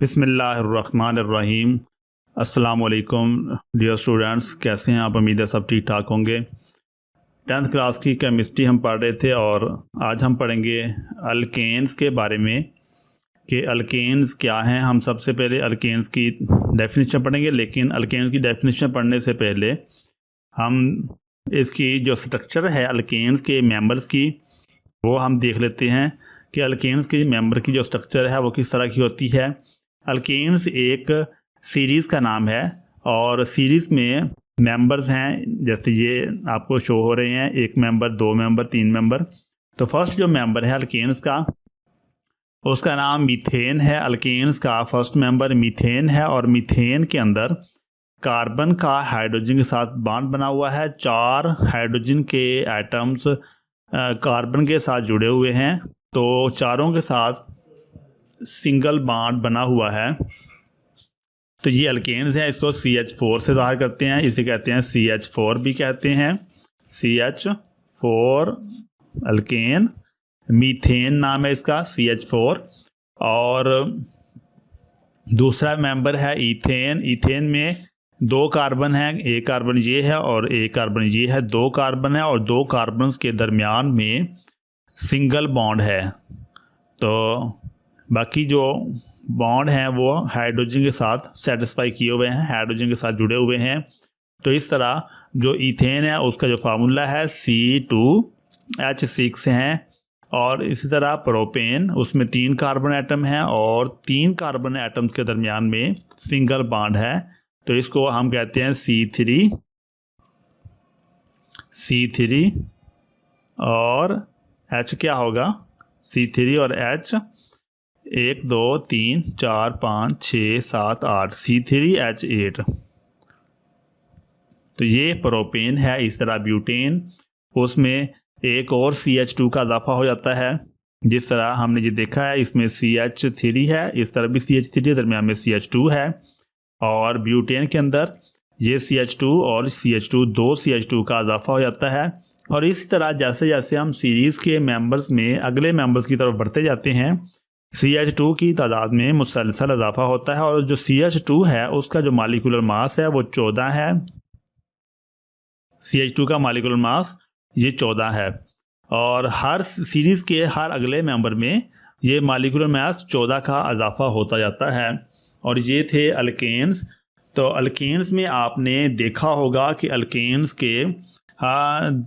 बिस्मिल्लाहिर्रहमानिर्रहीम। अस्सलामुअलैकुम dear students, कैसे हैं आप? उम्मीद है सब ठीक ठाक होंगे। 10th क्लास की केमिस्ट्री हम पढ़ रहे थे और आज हम पढ़ेंगे अल्केन्स के बारे में कि अल्केन्स क्या हैं। हम सबसे पहले अल्केन्स की डेफिनेशन पढ़ेंगे, लेकिन अल्केन्स की डेफिनेशन पढ़ने से पहले हम इसकी जो स्ट्रक्चर है अल्केन्स के मेंबर्स की वो हम देख लेते हैं कि अल्केन्स के मेंबर की जो स्ट्रक्चर है वो किस तरह की होती है। अल्केन्स एक सीरीज़ का नाम है और सीरीज़ में मेंबर्स हैं, जैसे ये आपको शो हो रहे हैं, एक मेंबर, दो मेंबर, तीन मेंबर। तो फर्स्ट जो मेंबर है अल्केन्स का उसका नाम मीथेन है। अल्केन्स का फर्स्ट मेंबर मीथेन है और मीथेन के अंदर कार्बन का हाइड्रोजन के साथ बॉन्ड बना हुआ है। 4 हाइड्रोजन के एटम्स कार्बन के साथ जुड़े हुए हैं, तो चारों के साथ सिंगल बॉन्ड बना हुआ है। तो ये अल्केन्स है। इसको CH4 से ज़ाहिर करते हैं, इसे कहते हैं CH4 भी कहते हैं। CH4 अल्केन, मीथेन नाम है इसका, CH4। और दूसरा मेंबर है ईथेन। ईथेन में 2 कार्बन हैं, एक कार्बन ये है और एक कार्बन ये है। 2 कार्बन है और 2 कार्बन के दरमियान में सिंगल बॉन्ड है। तो बाकी जो बॉन्ड हैं वो हाइड्रोजन के साथ सेटिस्फाई किए हुए हैं, हाइड्रोजन के साथ जुड़े हुए हैं। तो इस तरह जो ईथेन है उसका जो फार्मूला है C2H6 है। और इसी तरह प्रोपेन, उसमें 3 कार्बन एटम हैं और 3 कार्बन एटम्स के दरमियान में सिंगल बॉन्ड है, तो इसको हम कहते हैं C3 और H क्या होगा, C3 और H 1 2 3 4 5 6 7 8, C3H8। तो ये प्रोपेन है। इस तरह ब्यूटेन, उसमें एक और CH2 का इजाफा हो जाता है। जिस तरह हमने ये देखा है, इसमें CH3 है, इस तरह भी CH3 है, दरमियान में CH2 है। और ब्यूटेन के अंदर ये CH2 और CH2, 2 CH2 का इजाफा हो जाता है। और इस तरह जैसे जैसे हम सीरीज़ के मेंबर्स में अगले मेंबर्स की तरफ बढ़ते जाते हैं, CH2 की तादाद में मुसलसल इजाफा होता है। और जो CH2 है उसका जो मालिकुलर मास है वो 14 है। CH2 का मालिकुलर मास ये 14 है और हर सीरीज़ के हर अगले मेंबर में ये मालिकुलर मास 14 का इजाफा होता जाता है। और ये थे अल्केन्स। तो अल्केन्स में आपने देखा होगा कि अल्केन्स के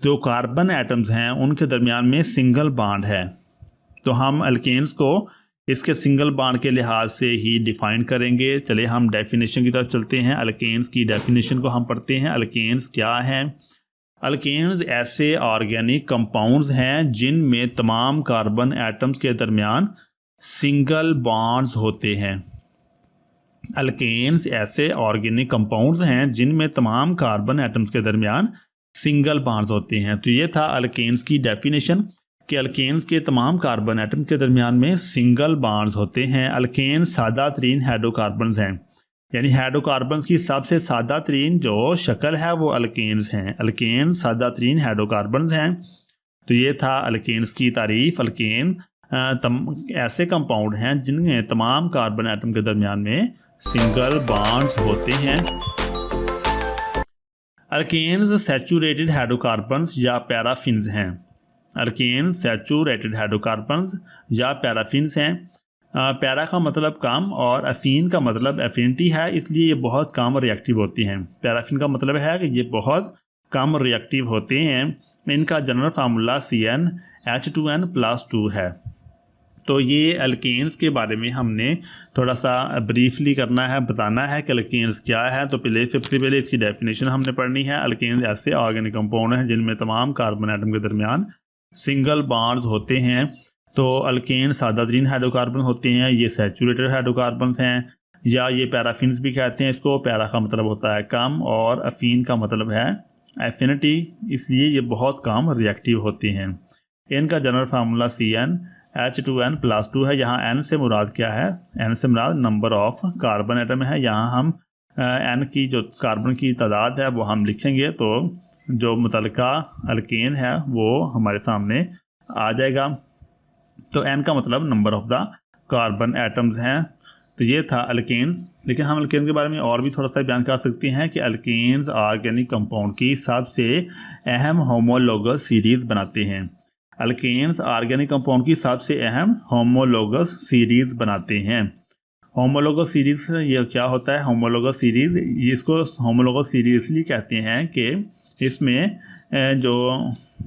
जो कार्बन एटम्स हैं उनके दरमियान में सिंगल बॉन्ड है। तो हम अल्केन्स को इसके सिंगल बॉन्ड के लिहाज से ही डिफाइन करेंगे। चले हम डेफिनेशन की तरफ चलते हैं। अल्केन्स की डेफिनेशन को हम पढ़ते हैं। अल्केन्स क्या हैं? अल्केन्स ऐसे ऑर्गेनिक कंपाउंड्स हैं जिनमें तमाम कार्बन एटम्स के दरमियान सिंगल बॉन्ड्स होते हैं। अल्केन्स ऐसे ऑर्गेनिक कंपाउंड्स हैं जिनमें तमाम कार्बन एटम्स के दरमियान सिंगल बॉन्ड्स होते हैं। तो ये था अल्केन्स की डेफिनेशन कि अल्केन्स के तमाम कार्बन एटम के दरमियान में सिंगल बॉन्ड्स होते हैं। अल्केन्स सादा तरीन हाइड्रोकार्बन्स हैं, यानी हाइड्रोकार्बन्स की सबसे सादा तरीन जो शक्ल है वो अल्केन्स हैं। अल्केन्स सादा तरीन हाइड्रोकार्बन्स हैं। तो ये था अल्केन्स की तारीफ। अल्केन ऐसे कंपाउंड हैं जिनमें तमाम कार्बन एटम के दरमियान में सिंगल बॉन्ड्स होते हैं। अल्केन्स सैचुरेटेड हाइड्रोकार्बन्स या पैराफिन्स हैं। अल्केन्स सैचुरेटेड हाइड्रोकार्बन्स या पैराफिन्स हैं। पैरा का मतलब कम और अफीन का मतलब एफिनिटी है, इसलिए ये बहुत कम रिएक्टिव होती हैं। पैराफिन का मतलब है कि ये बहुत कम रिएक्टिव होते हैं। इनका जनरल फार्मूला CnH2n+2 है। तो ये अल्केन्स के बारे में हमने थोड़ा सा ब्रीफली करना है, बताना है कि अल्केन्स क्या है। तो सबसे पहले इसकी डेफिनेशन हमने पढ़नी है। अल्केन्स ऐसे ऑर्गेनिक कंपाउंड हैं जिनमें तमाम कार्बन एटम के दरमियान सिंगल बॉन्ड्स होते हैं। तो अल्केन सादा तरीन हाइड्रोकार्बन होते हैं, ये सैचुरेटेड हाइड्रोकार्बन्स हैं, या ये पैराफिन्स भी कहते हैं इसको। पैरा का मतलब होता है कम और अफीन का मतलब है एफिनिटी, इसलिए ये बहुत कम रिएक्टिव होते हैं। इनका जनरल फार्मूला CnH2n+2 है। यहाँ n से मुराद क्या है? n से मुराद नंबर ऑफ कार्बन एटम है। यहाँ हम n की जो कार्बन की तादाद है वो हम लिखेंगे, तो जो मुतलका अल्केन है वो हमारे सामने आ जाएगा। तो n का मतलब number of the carbon atoms हैं। तो ये था अल्केन्स। लेकिन हम अल्केन्स के बारे में और भी थोड़ा सा बयान कर सकते हैं कि अल्केन्स ऑर्गेनिक कंपाउंड की सबसे अहम होमोलोगस सीरीज़ बनाते हैं। अल्केन्स ऑर्गेनिक कंपाउंड की सबसे अहम होमोलोगस सीरीज़ बनाते हैं। होमोलोगस सीरीज़ ये क्या होता है? होमोलोगस सीरीज़, इसको होमोलोगस सीरीज़ इसलिए कहते हैं कि इसमें जो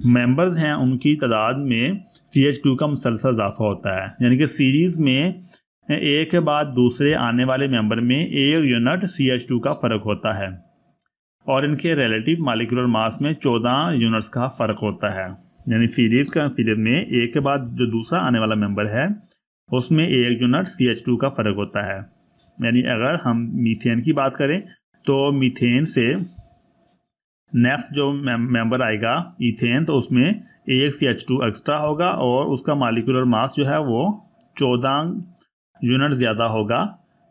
मेंबर्स हैं उनकी तादाद में CH2 का मुसलसल इजाफा होता है। यानी कि सीरीज़ में एक के बाद दूसरे आने वाले मेंबर में 1 यूनिट CH2 का फ़र्क होता है और इनके रिलेटिव मॉलिक्यूलर मास में 14 यूनिट्स का फ़र्क होता है। यानी सीरीज़ में एक के बाद जो दूसरा आने वाला मेंबर है उसमें 1 यूनिट CH2 का फ़र्क होता है। यानी अगर हम मीथेन की बात करें तो मीथेन से नेक्स्ट जो मेंबर आएगा ईथेन, तो उसमें 1 CH2 एक्स्ट्रा होगा और उसका मॉलिक्यूलर मास जो है वो 14 यूनिट ज़्यादा होगा।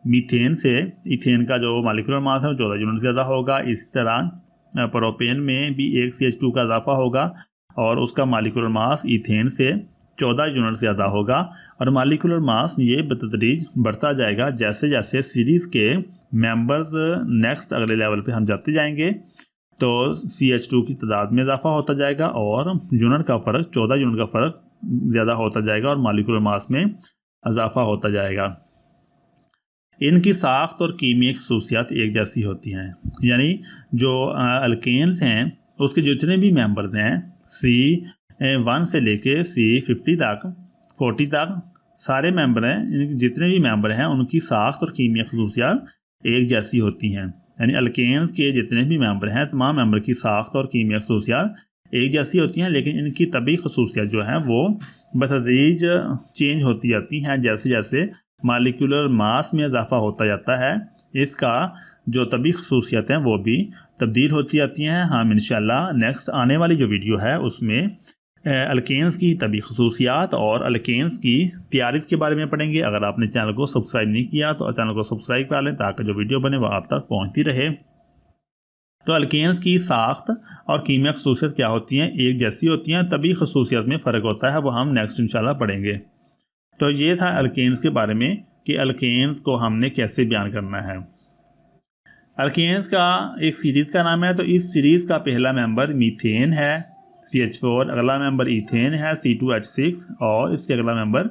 मीथेन से इथेन का जो मॉलिक्यूलर मास है वो 14 यूनिट ज़्यादा होगा। इसी तरह प्रोपेन में भी 1 CH2 का इजाफा होगा और उसका मॉलिक्यूलर मास इथेन से 14 यूनिट ज़्यादा होगा। और मॉलिक्यूलर मास ये बतदरीज बढ़ता जाएगा जैसे जैसे सीरीज़ के मेंबर्स नेक्स्ट अगले लेवल पे हम जाते जाएंगे, तो CH2 की तादाद में इजाफा होता जाएगा और यूनिट का फ़र्क 14 यूनिट का फ़र्क ज़्यादा होता जाएगा और मॉलिक्यूलर मास में इजाफा होता जाएगा। इनकी साख्त और कीमियाई खसूसियात एक जैसी होती हैं। यानी जो अल्केन्स हैं उसके जितने भी मेंबर्स हैं C1 से लेके C50 तक 40 तक सारे मेंबर हैं, इनके जितने भी मेंबर हैं उनकी साख्त और कीमियाई खसूसियात एक जैसी होती हैं। यानी अल्केन्स के जितने भी मेंबर हैं तमाम मेंबर की साख्त और कीमियाई खसूसियात एक जैसी होती हैं, लेकिन इनकी तबी खसूसियात जो हैं वो बतदरीज चेंज होती जाती हैं जैसे जैसे मॉलिक्यूलर मास में इजाफा होता जाता है। इसका जो तबी खसूसियात हैं वो भी तब्दील होती जाती हैं। हम इंशाल्लाह नेक्स्ट आने वाली जो वीडियो है उसमें अल्केन्स की तबी खसूसियात और अल्केन्स की तैयारी के बारे में पढ़ेंगे। अगर आपने चैनल को सब्सक्राइब नहीं किया तो चैनल को सब्सक्राइब कर लें ताकि जो वीडियो बने वह आप तक पहुँचती रहे। तो अल्केन्स की साख्त और कीमिया खसूसियत क्या होती हैं? एक जैसी होती हैं, तभी खसूसियत में फ़र्क होता है, वो हम नेक्स्ट इंशाल्लाह पढ़ेंगे। तो ये था अल्केन्स के बारे में कि अल्केन्स को हमने कैसे बयान करना है। अल्केन्स का एक सीरीज़ का नाम है, तो इस सीरीज़ का पहला मेंबर मीथेन है CH4, अगला मेंबर ईथेन है C2H6 और इससे अगला मेंबर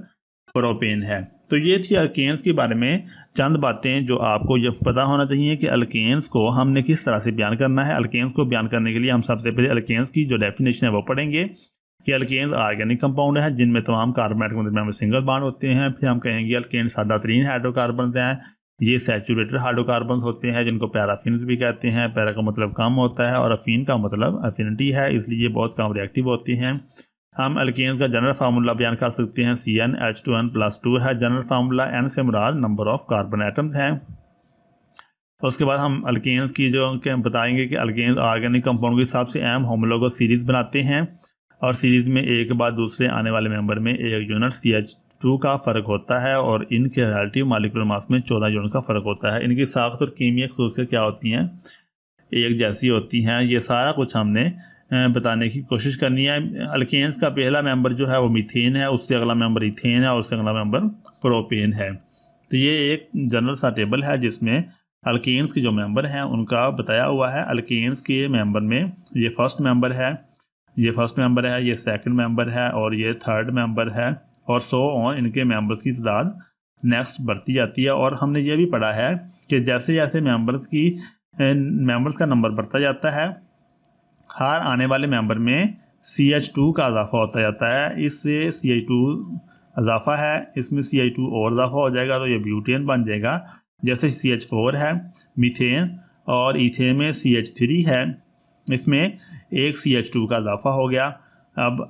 प्रोपेन है। तो ये थी अल्केन्स के बारे में चंद बातें जो आपको ये पता होना चाहिए कि अल्केन्स को हमने किस तरह से बयान करना है। अल्केन्स को बयान करने के लिए हम सबसे पहले अल्केन्स की जो डेफिनेशन है वो पढ़ेंगे कि अल्केन्स ऑर्गेनिक कंपाउंड है जिनमें तमाम कार्बन एटम के दरमियान सिंगल बॉन्ड होते हैं। फिर हम कहेंगे अल्केन्स सादा तरीन हाइड्रोकार्बन हैं, ये सैचुरेटेड हाइड्रोकार्बन होते हैं जिनको पैराफिन्स भी कहते हैं। पैरा का मतलब कम होता है और अफीन का मतलब अफिनिटी है, इसलिए ये बहुत कम रिएक्टिव होती हैं। हम अल्केन्स का जनरल फार्मूला बयान कर सकते हैं, CnH2n+2 है जनरल फार्मूला। n से मुराद नंबर ऑफ कार्बन एटम्स हैं। उसके बाद हम अल्केन्स की जो बताएंगे कि अल्केन्स ऑर्गेनिक कंपाउंड की सबसे अहम होमोलोगस सीरीज़ बनाते हैं और सीरीज़ में एक के बाद दूसरे आने वाले मेंबर में 1 यूनिट CH2 का फ़र्क होता है और इनके रिलेटिव मॉलिक्यूलर मास में 14 यूनिट का फ़र्क होता है। इनकी साख्त और कीमियाई खसूसियत क्या होती हैं? एक जैसी होती हैं। ये सारा कुछ हमने बताने की कोशिश करनी है। अल्केन्स का पहला मेंबर जो है वो मीथेन है, उससे अगला मेंबर इथेन है और उससे अगला मेंबर प्रोपेन है। तो ये एक जनरल सा टेबल है जिसमें अल्केन्स के जो मेंबर हैं उनका बताया हुआ है। अल्केन्स के मेंबर में ये फर्स्ट मेंबर है, ये फर्स्ट मेंबर है, ये सेकंड मेंबर है और ये थर्ड मेंबर है और सो ऑन। इनके मेंबर्स की तादाद नेक्स्ट बढ़ती जाती है। और हमने ये भी पढ़ा है कि जैसे जैसे मेंबर्स का नंबर बढ़ता जाता है हर आने वाले मेंबर में CH2 का इजाफा होता जाता है। इससे CH2 इजाफा है, इसमें CH2 और इजाफा हो जाएगा तो ये ब्यूटेन बन जाएगा। जैसे CH4 है मीथेन और ईथेन में CH3 है, इसमें एक CH2 का इजाफा हो गया। अब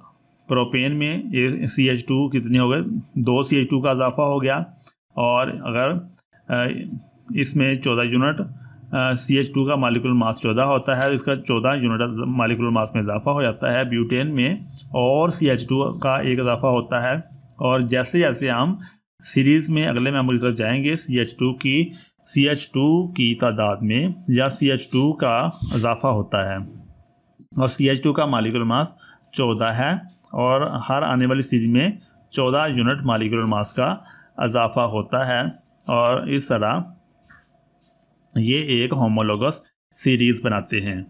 प्रोपेन में CH2 कितने हो गए? 2 CH2 का इजाफा हो गया। और अगर इसमें 14 यूनिट CH2 का मॉलिक्यूलर मास 14 होता है, इसका 14 यूनिट मॉलिक्यूलर मास में इजाफा हो जाता है। ब्यूटेन में और CH2 का एक इजाफा होता है। और जैसे जैसे हम सीरीज़ में अगले मेंबर की तरफ जाएंगे CH2 की तादाद में या CH2 का इजाफा होता है और CH2 का मॉलिक्यूलर मास 14 है और हर आने वाली सीरीज में 14 यूनिट मॉलिक्यूलर मास का इजाफा होता है। और इस तरह ये एक होमोलोगस सीरीज़ बनाते हैं।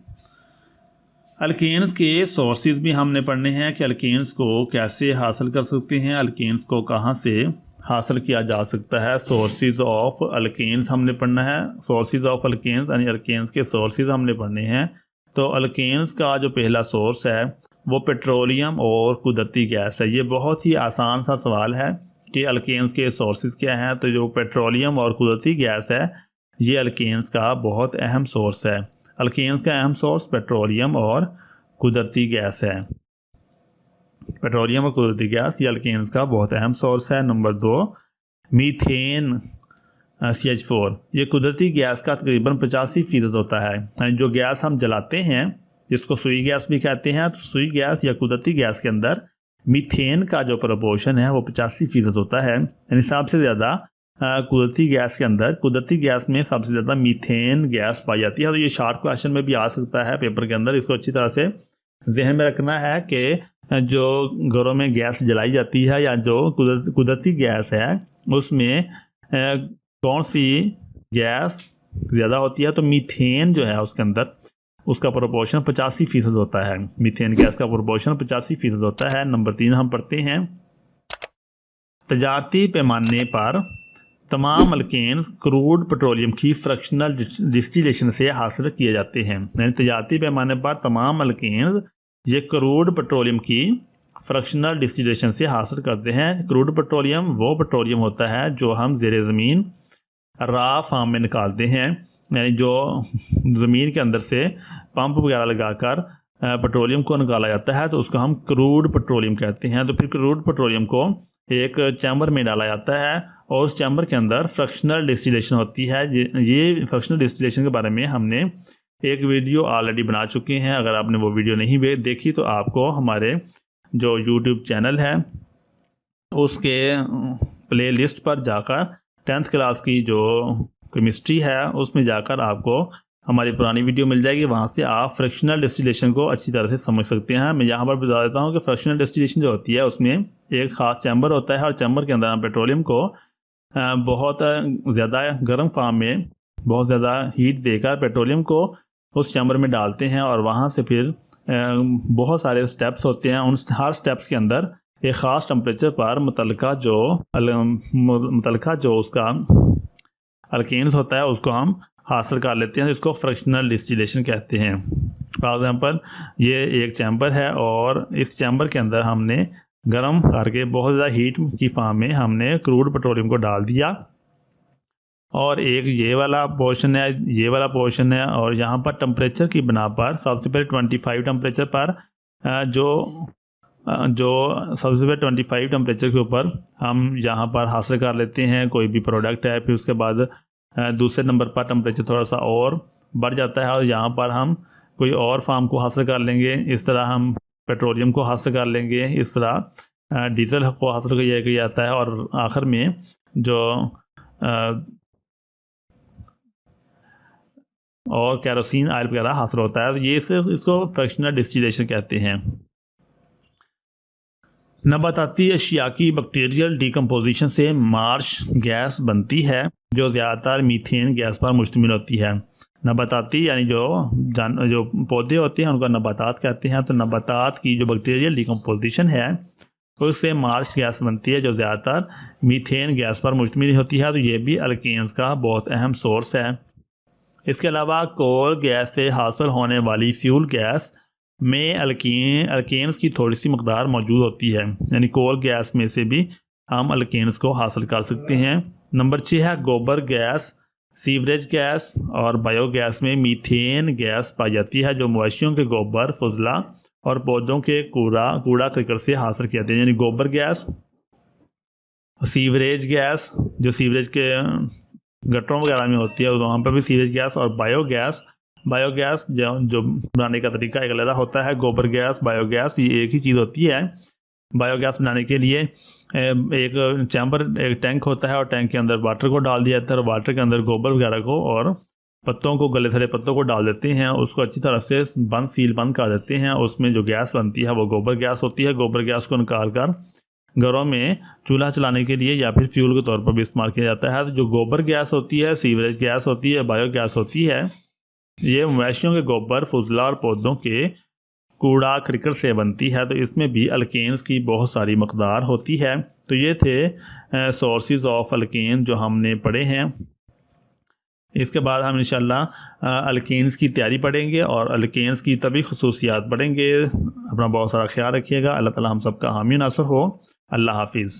अल्केन्स के सोर्सेज भी हमने पढ़ने हैं कि अल्केन्स को कैसे हासिल कर सकते हैं, अल्केन्स को कहाँ से हासिल किया जा सकता है। सोर्सेज ऑफ अल्केन्स हमने पढ़ना है, सोर्सेज ऑफ अल्केन्स यानी अल्केन्स के सोर्सेज हमने पढ़ने हैं। तो अल्केन्स का जो पहला सोर्स है वो पेट्रोलियम और कुदरती गैस है। ये बहुत ही आसान सा सवाल है कि अल्केन्स के सोर्सेज क्या हैं। तो जो पेट्रोलियम और कुदरती गैस है ये अल्केन्स का बहुत अहम सोर्स है। अल्केन्स का अहम सोर्स पेट्रोलियम और कुदरती गैस है। पेट्रोलियम और कुदरती गैस ये अल्केन्स का बहुत अहम सोर्स है। नंबर 2, मीथेन CH4 ये कुदरती गैस का तकरीबन 85% होता है। जो गैस हम जलाते हैं जिसको सुई गैस भी कहते हैं, तो सुई गैस या कुदरती गैस के अंदर मीथेन का जो प्रपोर्शन है वो 85% होता है। यानी सबसे ज़्यादा कुदरती गैस के अंदर, कुदरती गैस में सबसे ज़्यादा मीथेन गैस पाई जाती है। तो ये शार्ट क्वेश्चन में भी आ सकता है पेपर के अंदर, इसको अच्छी तरह से जहन में रखना है कि जो घरों में गैस जलाई जाती है या जो कुदरती गैस है उसमें कौन सी गैस ज़्यादा होती है। तो मीथेन जो है उसके अंदर उसका प्रोपोर्शन 85% होता है। मीथेन गैस का प्रोपोर्शन 85% होता है। नंबर 3 हम पढ़ते हैं, तजारती पैमाने पर तमाम अल्केन्स क्रूड पेट्रोलियम की फ्रैक्शनल डिस्टिलेशन से हासिल किए जाते हैं। यानी तजारती पैमाने पर तमाम अल्केन्स ये क्रूड पेट्रोलियम की फ्रैक्शनल डिस्टिलेशन से हासिल करते हैं। क्रूड पेट्रोलियम वो पेट्रोलियम होता है जो हम ज़ेरे ज़मीन रा फार्म में निकालते हैं, यानी जो ज़मीन के अंदर से पंप वगैरह लगाकर पेट्रोलियम को निकाला जाता है तो उसको हम क्रूड पेट्रोलियम कहते हैं। तो फिर क्रूड पेट्रोलियम को एक चैम्बर में डाला जाता है और उस चैम्बर के अंदर फ्रैक्शनल डिस्टिलेशन होती है। ये फ्रैक्शनल डिस्टिलेशन के बारे में हमने एक वीडियो ऑलरेडी बना चुके हैं। अगर आपने वो वीडियो नहीं देखी तो आपको हमारे जो यूट्यूब चैनल है उसके प्ले लिस्ट पर जाकर 10th क्लास की जो केमिस्ट्री है उसमें जाकर आपको हमारी पुरानी वीडियो मिल जाएगी। वहाँ से आप फ्रैक्शनल डिस्टिलेशन को अच्छी तरह से समझ सकते हैं। मैं यहाँ पर बता देता हूँ कि फ्रैक्शनल डिस्टिलेशन जो होती है उसमें एक ख़ास चैम्बर होता है और चैम्बर के अंदर हम पेट्रोलियम को बहुत ज़्यादा गर्म फार्म में बहुत ज़्यादा हीट देकर पेट्रोलियम को उस चैम्बर में डालते हैं और वहाँ से फिर बहुत सारे स्टेप्स होते हैं। उन हर स्टेप्स के अंदर एक ख़ास टेम्परेचर पर मुतलका जो उसका अल्केन्स होता है उसको हम हासिल कर लेते हैं। इसको फ्रैक्शनल डिस्टिलेशन कहते हैं। फॉर एग्जांपल ये एक चैम्बर है और इस चैम्बर के अंदर हमने गर्म करके बहुत ज़्यादा हीट की फॉर्म में हमने क्रूड पेट्रोलियम को डाल दिया और एक ये वाला पोर्शन है और यहाँ पर टेम्परेचर की बना पर सबसे पहले 25 टेम्परेचर पर जो सबसे पहले 25 टेम्परेचर के ऊपर हम यहाँ पर हासिल कर लेते हैं कोई भी प्रोडक्ट है। फिर उसके बाद दूसरे नंबर पर टेम्परेचर थोड़ा सा और बढ़ जाता है और यहाँ पर हम कोई और फार्म को हासिल कर लेंगे। इस तरह हम पेट्रोलियम को हासिल कर लेंगे, इस तरह डीजल को हासिल किया जाता है और आखिर में जो और केरोसिन ऑयल वगैरह हासिल होता है। ये सिर्फ इसको फ्रैक्शनल डिस्टिलेशन कहते हैं। नबाताती अशिया की बैक्टीरियल डिकम्पोजिशन से मार्श गैस बनती है जो ज़्यादातर मीथेन गैस पर मुश्तमिल होती है। नबाताती यानी जो पौधे होते हैं उनका नबातात कहते हैं। तो नबातात की जो बैक्टीरियल डिकम्पोजिशन है उससे मार्श गैस बनती है जो ज़्यादातर मीथेन गैस पर मुश्तमिल होती है। तो ये भी अल्केन्स का बहुत अहम सोर्स है। इसके अलावा कोल गैस से हासिल होने वाली फ्यूल गैस में अल्केन्स की थोड़ी सी मकदार मौजूद होती है, यानी कोल गैस में से भी हम अल्केन्स को हासिल कर सकते हैं। नंबर 6 है गोबर गैस, सीवरेज गैस और बायोगैस में मीथेन गैस पाई जाती है जो मवेशियों के गोबर, फजला और पौधों के कूड़ा करकट से हासिल किया जाता है। यानी गोबर गैस, सीवरेज गैस जो सीवरेज के गटरों वगैरह में होती है वहाँ पर भी सीवरेज गैस, और बायोगैस जो बनाने का तरीका एक अलग होता है। गोबर गैस, बायोगैस ये एक ही चीज़ होती है। बायोगैस बनाने के लिए एक टैंक होता है और टैंक के अंदर वाटर को डाल दिया जाता है और वाटर के अंदर गोबर वगैरह को और पत्तों को, गले सड़े पत्तों को डाल देते हैं। उसको अच्छी तरह से सील बंद कर देते हैं। उसमें जो गैस बनती है वो गोबर गैस होती है। गोबर गैस को निकाल कर घरों में चूल्हा चलाने के लिए या फिर फ्यूल के तौर पर भी इस्तेमाल किया जाता है। तो जो गोबर गैस होती है, सीवरेज गैस होती है, बायो गैस होती है, ये मवेशियों के गोबर, फुजला और पौधों के कूड़ा करकट से बनती है। तो इसमें भी अल्केन्स की बहुत सारी मकदार होती है। तो ये थे सोर्सेज ऑफ अल्केन जो हमने पढ़े हैं। इसके बाद हम इंशाल्लाह अल्केन्स की तैयारी पढ़ेंगे और अल्केन्स की तभी खसूसियात पढ़ेंगे। अपना बहुत सारा ख्याल रखिएगा। अल्लाह ताला हम सबका हामी नासर हो। अल्लाह हाफिज़।